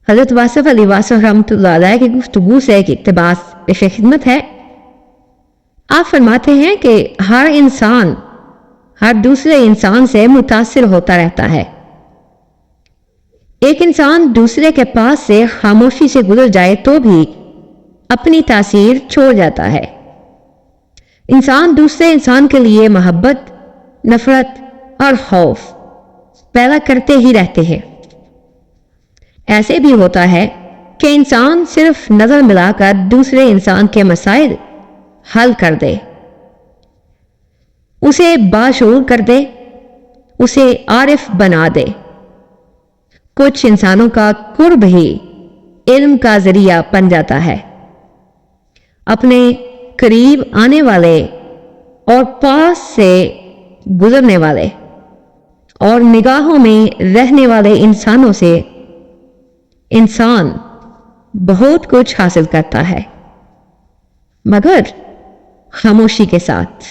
حضرت واصف علی واصف رحمۃ اللہ علیہ کی گفتگو سے ایک اقتباس پیش خدمت ہے۔ آپ فرماتے ہیں کہ ہر انسان ہر دوسرے انسان سے متاثر ہوتا رہتا ہے۔ ایک انسان دوسرے کے پاس سے خاموشی سے گزر جائے تو بھی اپنی تاثیر چھوڑ جاتا ہے۔ انسان دوسرے انسان کے لیے محبت، نفرت اور خوف پیدا کرتے ہی رہتے ہیں۔ ایسے بھی ہوتا ہے کہ انسان صرف نظر ملا کر دوسرے انسان کے مسائل حل کر دے، اسے باشعور کر دے، اسے عارف بنا دے۔ کچھ انسانوں کا قرب ہی علم کا ذریعہ بن جاتا ہے۔ اپنے قریب آنے والے اور پاس سے گزرنے والے اور نگاہوں میں رہنے والے انسانوں سے انسان بہت کچھ حاصل کرتا ہے، مگر خاموشی کے ساتھ۔